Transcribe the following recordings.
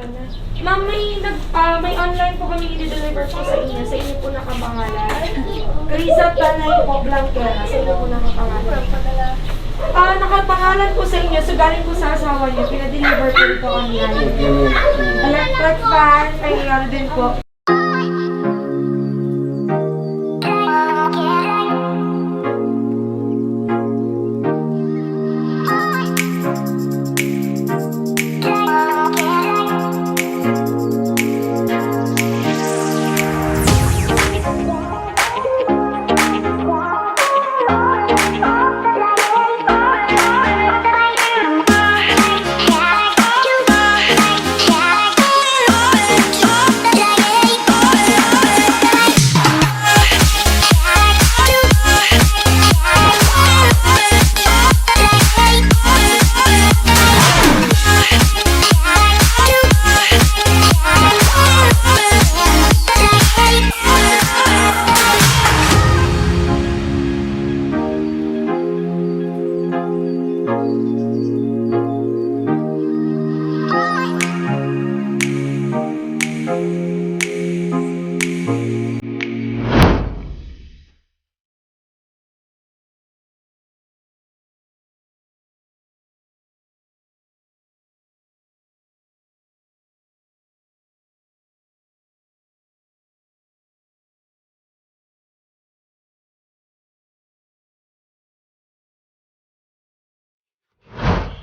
Tana. Ma'am, may online po kami i-deliver po sa inyo. Sa inyo po nakapangalan. Carissa Tanay po Blanquera. Sa inyo po nakapangalan. Nakapangalan po sa inyo. So, galing po sa asawa niyo. Pinadeliver po ito online. Electric fan. May ano din po.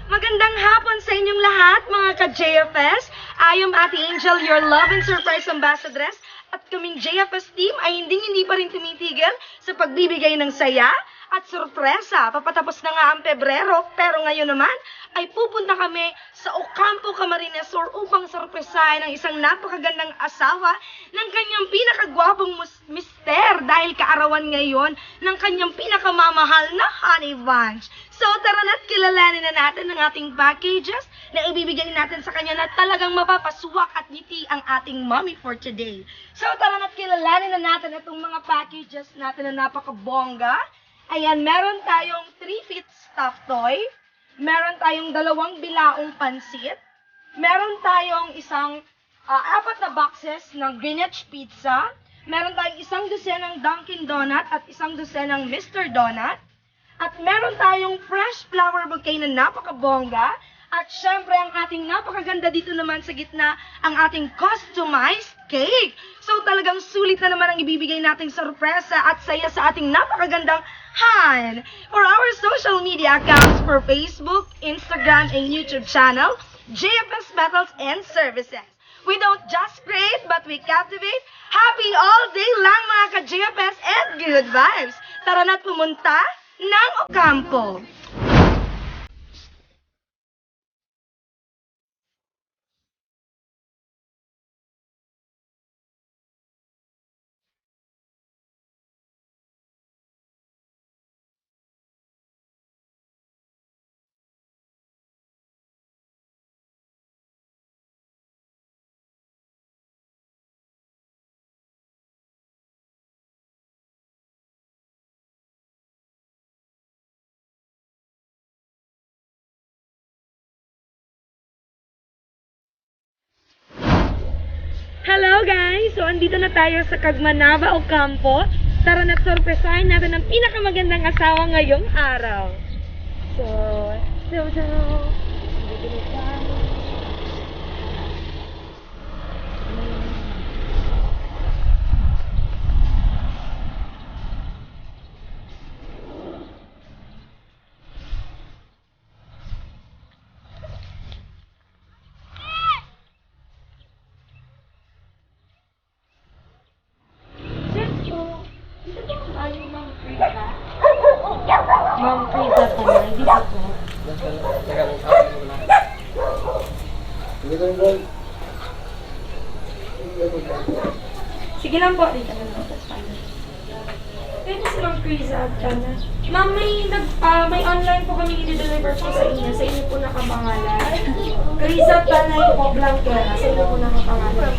Magandang hapon sa inyong lahat, mga ka-JFS. I am Ate Angel, your love and surprise ambassadress. At kaming JFS team ay hindi pa rin tumitigil sa pagbibigay ng saya at sorpresa. Papatapos na nga ang Pebrero, pero ngayon naman ay pupunta kami sa Ocampo, Camarines Sur upang sorpresahin ang isang napakagandang asawa ng kanyang pinakagwapong mister dahil kaarawan ngayon ng kanyang pinakamamahal na honey bunch. So tara na't kilalanin na natin ang ating packages na ibibigay natin sa kanya na talagang mapapaswak at ngiti ang ating mommy for today. So tara na't kilalanin na natin itong mga packages natin na napakabongga. Ayan, meron tayong 3-feet stuffed toy. Meron tayong 2 bilaong pansit. Meron tayong isang 4 na boxes ng Greenwich Pizza. Meron tayong 1 dosenang Dunkin Donut at 1 dosenang Mr. Donut. At meron tayong fresh flower bouquet na napakabongga. At syempre, ang ating napakaganda dito naman sa gitna, ang ating customized cake. So talagang sulit na naman ang ibibigay nating sorpresa at saya sa ating napakagandang Han. For our social media accounts for Facebook, Instagram, and YouTube channel, JFS Metals and Services. We don't just create, but we captivate. Happy all day lang mga ka-JFS and good vibes. Tara na't pumunta ng Ocampo. Hello guys! So, andito na tayo sa Cagmanaba, Ocampo. Tara na't sorpresahin natin ang pinakamagandang asawa ngayong araw. So, andito na tayo. Ma'am Carissa Tanay, dito po. Sige lang po, dito na lang. Ito si Ma'am Carissa Tanay. Ma'am, may online po kami i-deliver po sa inyo. Sa inyo po nakapangalan. Carissa Tanay po Blanquera. Sa inyo po nakapangalan.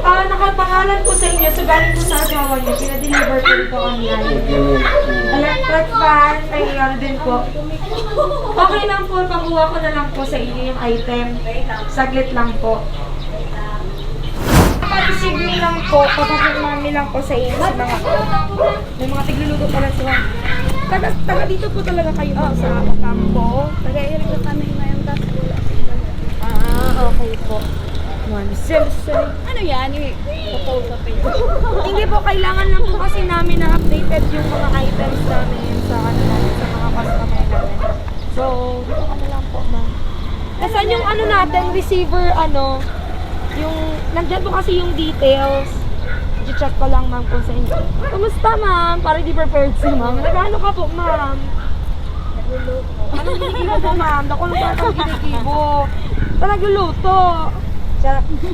Nakapangalan pangalan po sa inyo, so galing po sa asawa niyo, pinadeliver po dito online. Electric fan, ay ano din po. Okay lang po, pakuha ko na lang po sa inyo yung item. Saglit lang po. Patisibling lang po, papapirmami lang po sa inyo sa mga may mga tigluluto pala sila. Taga dito po talaga kayo sa kampo. Tagairin ko kami ngayon tapos wala. Okay po. Ano yan? Ipapapapay. Hindi po, kailangan lang po kasi namin na updated yung mga items namin sa ano namin, sa mga customer namin. So, dito ka na lang po, ma'am. Nasaan yung ano natin, receiver, ano, yung, nandyan po kasi yung details. I-check ko lang, ma'am, po sa inyo. Kumusta, ma'am? Para di prepared si ma'am. Nagano ka po, ma'am? Anong ginigibo po, ma'am? Dako lang po ang ginigibo. Nagluluto.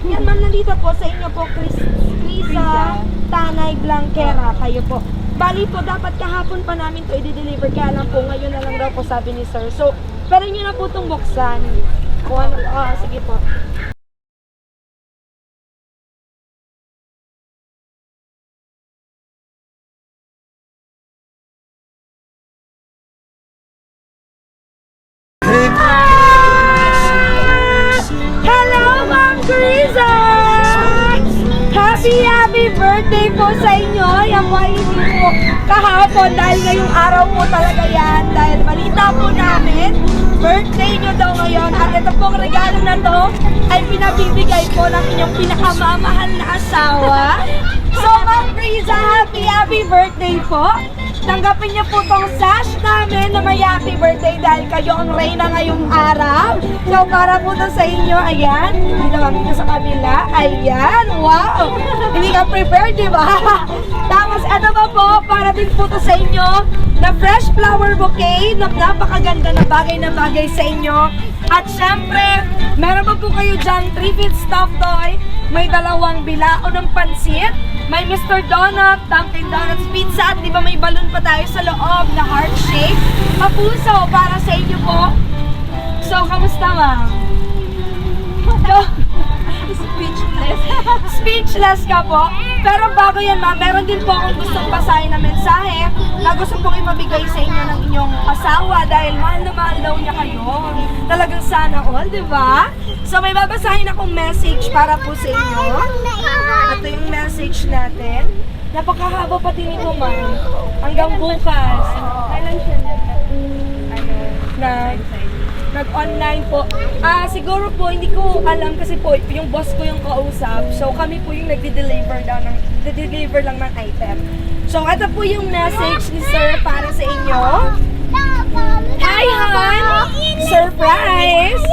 Yan, ma'am, nandito po sa inyo po, Krisa Tanay Blanquera. Kayo po. Bali po, dapat kahapon pa namin to i-deliver. Kaya lang po, ngayon na lang daw po sabi ni sir. So, pero nyo na po itong buksan. Kung ano, sige po. Hello, Ma'am Krisa! Happy birthday po sa inyo! Yan po ay hindi po kahapon dahil ngayong araw po talaga yan. Dahil balita po namin, birthday nyo daw ngayon. At ito pong regalo na to ay pinabibigay po ng inyong pinakamamahal na asawa. So, Ma'am Krisa, happy birthday po! Tanggapin niyo po tong sash namin na may happy birthday dahil kayo ang reyna ngayong araw. So, para po to sa inyo, ayan. Hindi naman dito sa kabila. Ayan, wow! Hindi ka prepared, di ba? Tapos, ano ba po, para din po to sa inyo na fresh flower bouquet na napakaganda na bagay sa inyo. At syempre, meron pa po kayo dyan 3-piece stuffed toy. May 2 bilao ng pansit. May Mr. Donut, Dunkin' Donuts Pizza. At di ba may balloon pa tayo sa loob na heart shape? Mapuso para sa inyo po. So, kamusta, ma'am? Speechless. Speechless ka po. Pero bago yan, ma'am, meron din po akong gustong basahin na mensahe na gusto pong ipabigay sa inyo ng inyong asawa dahil mahal na mahal daw niya kayo. Talagang sana all, di ba? So, may babasahin akong message para po sa inyo. Ito yung message natin. Napakahaba pati nito, ma'am. Hanggang bukas. Kailan siya Nag-online po. Siguro po, hindi ko alam kasi po, yung boss ko yung kausap. So, kami po yung nag-deliver lang ng item. So, ito po yung message ni sir para sa inyo. Hi, hon! Surprise!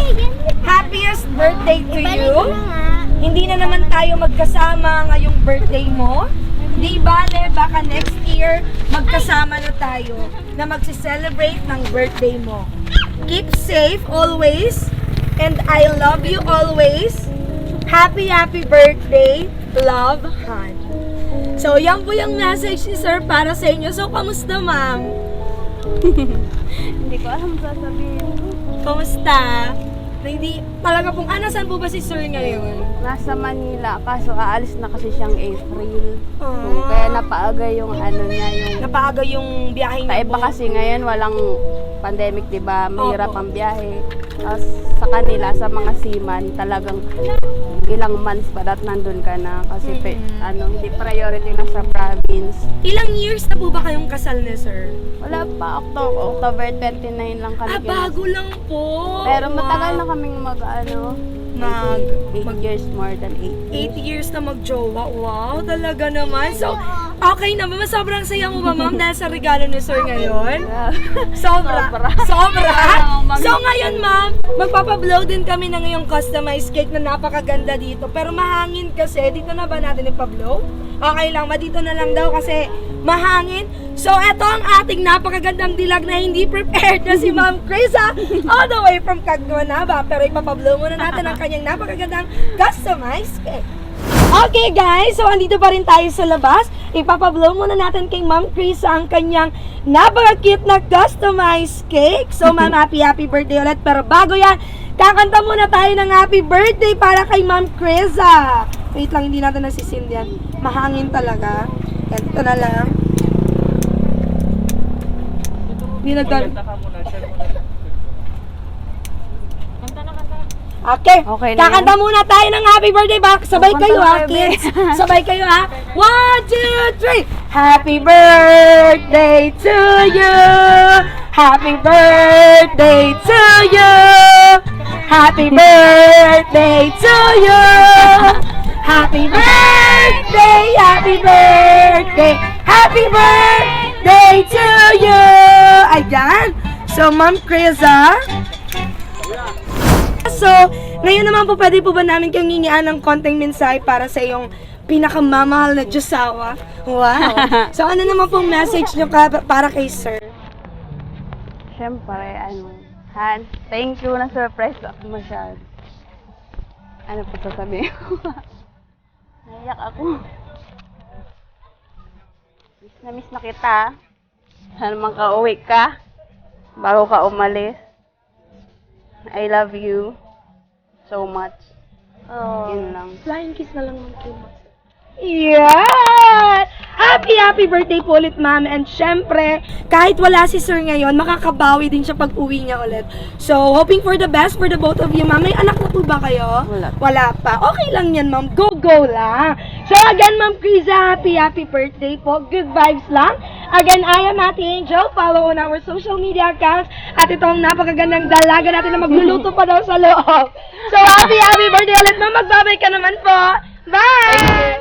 Happiest birthday to you! Hindi na naman tayo magkasama ngayong birthday mo. Di bale, baka next year, magkasama na tayo na magsi-celebrate ng birthday mo. Keep safe always, and I love you always. Happy birthday, love, Han. So, yan po yung message ni sir para sa inyo. So, kamusta, ma'am? Hindi ko alam sasabihin. Kamusta? Hindi, talaga pong, saan po ba si sir ngayon? Nasa Manila, kaso aalis na kasi siyang April. Oh. Kaya napaaga yung ano niya, yung... Napaaga yung biyahe niyo Iba po. kasi ngayon walang pandemic, di ba? Mahirap Opo. ang biyahe. Tapos sa kanila, sa mga seaman, talagang ilang months pa dat nandun ka na. Kasi hindi priority na sa province. Ilang years na po ba kayong kasal ni sir? Wala pa, October 29 lang kami. Bago lang po. Pero matagal na Wow. kaming Mag 8 years, more than 8 8 years na magjowa. Wow, talaga naman. So, okay na ba? Sobrang saya mo ba, ma'am, dahil sa regalo ni sir ngayon? Sobra. So, ngayon, ma'am, magpapablow din kami ng ngayong customized cake na napakaganda dito. Pero mahangin kasi. Dito na ba natin ipablow? Okay lang, dito na lang daw kasi mahangin. So, eto ang ating napakagandang dilag na hindi prepared na si Ma'am Krisa all the way from Cagduanaba. Pero ipapablow muna natin ang kanyang napakagandang customized cake. Okay guys, so andito pa rin tayo sa labas. Ipapablow muna natin kay Ma'am Krisa ang kanyang napaka-cute na customized cake. So ma'am, happy birthday ulit. Pero bago yan, kakanta muna tayo ng happy birthday para kay Ma'am Krisa. Wait lang, hindi natin nasisindihan. Mahangin talaga. Yan, ito na lang. Hindi nagdal... Okay. Okay na Kakanta muna tayo ng happy birthday back. Sabay Kanta kayo na ha, kayo, be. kids. Sabay kayo ha. 1, 2, 3. Happy birthday to you. Happy birthday to you. Happy birthday to you. Happy birthday, happy birthday, happy birthday to you. Ayan. So, Ma'am Criza. So, ngayon naman po, pwede po ba namin kayong ngingian ng konting mensahe para sa iyong pinakamamahal na Diyosawa? Wow! So, ano naman pong message nyo para kay Sir? Siyempre, Han, thank you na surprise ako masyado. Ano po sasabihin ko? Naiyak ako. Miss na kita. Sana makauwi ka bago ka umalis. I love you so much. Yun lang. Flying kiss na lang ng kimas. Yan! Happy birthday po ulit, ma'am. And syempre, kahit wala si Sir ngayon, makakabawi din siya pag uwi niya ulit. So, hoping for the best for the both of you, ma'am. May anak na po ba kayo? Wala pa. Okay lang yan, ma'am. Go lang. So, again, Ma'am Criza, happy birthday po. Good vibes lang. Again, I am Ate Angel. Follow on our social media accounts. At itong napakagandang dalaga natin na magluluto pa daw sa loob. So, happy birthday ulit, ma'am. Magbabay ka naman po. Bye!